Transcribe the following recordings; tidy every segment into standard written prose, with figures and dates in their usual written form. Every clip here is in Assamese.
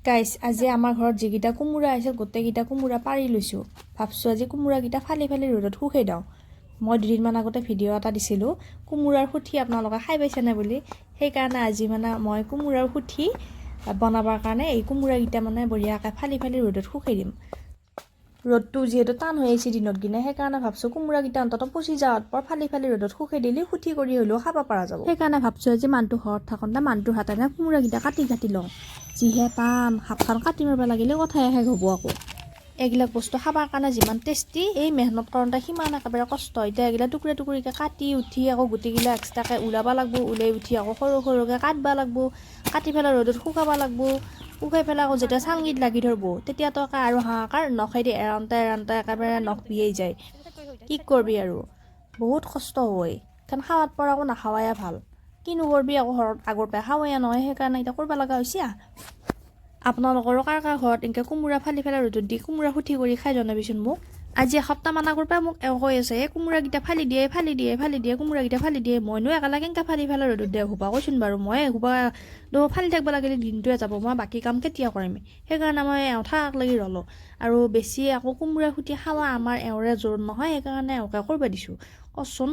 গাইছ আজি আমাৰ ঘৰত যিকেইটা কোমোৰা আছে গোটেইকেইটা কোমোৰা পাৰি লৈছোঁ। ভাবছোঁ আজি কোমোৰাকেইটা ফালি ফালি ৰ'দত শুকাই দিওঁ। মই দুদিনমান আগতে ভিডিঅ' এটা দিছিলোঁ কোমোৰাৰ সুঠি আপোনালোকে খাই পাইছেনে বুলি। সেইকাৰণে আজি মই কোমোৰাৰ সুঠি বনাবৰ কাৰণে এই কোমোৰাকেইটা বঢ়িয়াকৈ ফালি ফালি ৰ'দত শুকাই দিম। ৰ'দটো যিহেতু টান হৈ আহিছে দিনত দিনে, সেইকাৰণে ভাবছোঁ কোমোৰাকেইটা অন্তত পচি যাওঁত পৰ ফালি ফালি ৰ'দত শুকাই দিলে সুঠি কৰি হ'লেও খাব পৰা যাব। সেইকাৰণে ভাবছোঁ আজি মানুহটো ঘৰত থাকোঁতে মানুহটোৰ হাতেৰে কোমোৰাকেইটা কাটি লওঁ। যিহে টান হাতখন কাটি মাৰিব লাগিলে কথাই শেষ হ'ব আকৌ। এইবিলাক বস্তু খাবৰ কাৰণে যিমান টেষ্টি, এই মেহনত কৰোঁতে সিমান একেবাৰে কষ্ট। এতিয়া এইগিলা টুকুৰা টুকুৰিকৈ কাটি উঠি আকৌ গুটিগিলা এক্সট্ৰাকৈ ওলাব লাগিব, ওলাই উঠি আকৌ সৰু সৰুকৈ কাটিব লাগিব, কাটি পেলাই ৰ'দত শুকাব লাগিব। শুকাই পেলাই আকৌ যেতিয়া চালঙিত লাগি ধৰিব তেতিয়াতো আৰু হাহাকাৰ, নখেদি এৰাওঁতে একেবাৰে নখ বিয়াই যায়। কি কৰবি আৰু বহুত কষ্ট হয়। কাৰণ খাৱাত পৰা আকৌ নাখাৱাই ভাল। কিনো কৰবি আকৌ ঘৰত আগৰ পৰাই খাৱাই নহয়, সেইকাৰণে এতিয়া কৰিব লগা হৈছে। আপোনালোকৰো কাৰ ঘৰত এনেকৈ কোমোৰা ফালি পেলাই ৰ'দত দি কোমোৰা সুঠি কৰি খাই জনাবিচোন মোক। আজি এসপ্তাহমান আগৰ পৰা মোক কৈ আছে এই কোমোৰাকেইটা ফালি দিয়ে কোমোৰাকেইটা ফালি দিয়ে। মইনো একেলা কেনেকৈ ফালি পেলাই ৰ'দত দিয়ে সোপা কৈছোন বাৰু। মই সোপা ফালি থাকিব লাগিলে দিনটোৱে যাব, মই বাকী কাম কেতিয়া কৰিম। সেইকাৰণে মই থাক লাগি ৰ'লোঁ। আৰু বেছি আকৌ কোমোৰা সুঠি খাৱা আমাৰ এওঁৰে জোৰ নহয়, সেইকাৰণে এওঁকে কৰিব দিছোঁ। কচোন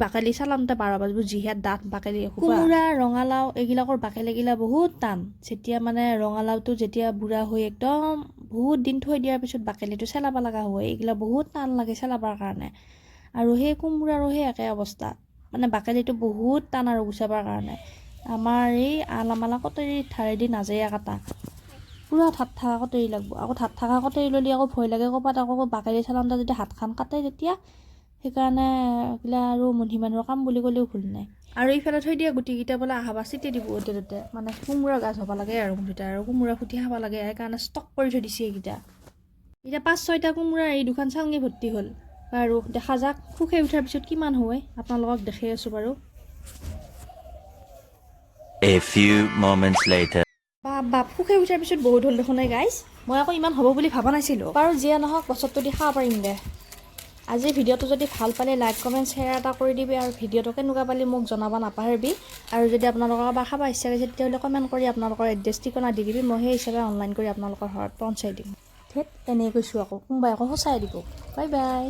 বাকলি চালানতে 12 বাজিব, যিহে ডাঠ বাকলি। কোমোৰা ৰঙালাও এইবিলাকৰ বাকলিগিলা বহুত টান। যেতিয়া ৰঙালাওটো যেতিয়া বুঢ়া হৈ একদম বহুত দিন থৈ দিয়াৰ পিছত বাকলিটো চেলাব লগা হয়, এইগিলা বহুত টান লাগে চেলাবৰ কাৰণে। আৰু সেই কোমোৰাৰো সেই একে অৱস্থা, বাকলিটো বহুত টান আৰু গুচাবৰ কাৰণে। আমাৰ এই আলামালা কটাৰীৰ ধাৰেদি নাযায় কাটা, পুৰা ধাত থকা কটাৰী লাগিব। আকৌ ধাত থকা কটাৰী ল'লে আকৌ ভয় লাগে ক'ৰবাত আকৌ বাকলি চালানটা যদি হাতখন কাটে তেতিয়া। সেইকাৰণে এইগিলা আৰু মধ্যি মানুহৰ কাম বুলি ক'লেও ভুল নাই। আৰু এইফালে থৈ দিয়া গুটিকেইটা বোলে আহাবা চিটি দিব অ'তে ত'তে, কোমোৰা গাছ হ'ব লাগে আৰু মুঠতে, আৰু কোমোৰা ফুটি খাব লাগে, সেইকাৰণে ষ্টক কৰি থৈ দিছে এইকেইটা। এতিয়া 5-6টা কোমোৰা এই দুখন চালঙি ভৰ্তি হ'ল। আৰু দেখা যাক শুকাই উঠাৰ পিছত কিমান হয়, আপোনালোকক দেখাই আছোঁ বাৰু। A few moments later. বাপ শুকাই উঠাৰ পিছত বহুত হ'ল দেখোন গাইছ। মই আকৌ ইমান হ'ব বুলি ভাবা নাছিলোঁ। বাৰু যিয়ে নহওক বছৰটো দি খাব পাৰিম দে। আজি ভিডিঅ'টো যদি ভাল পালে লাইক কমেণ্ট শ্বেয়াৰ এটা কৰি দিবি, আৰু ভিডিঅ'টো কেনেকুৱা পালি মোক জনাব নাপাহৰিবি। আৰু যদি আপোনালোকৰ এবাৰ খাব ইচ্ছা কৰিছে তেতিয়াহ'লে কমেণ্ট কৰি আপোনালোকৰ এড্ৰেছ ঠিকনা দি দিবি, মই সেই হিচাপে অনলাইন কৰি আপোনালোকৰ ঘৰত পਹੁঞ্চাই দিম। এনেই কৈছোঁ আকৌ কোনোবাই আকৌ সঁচাই দিব। Bye bye.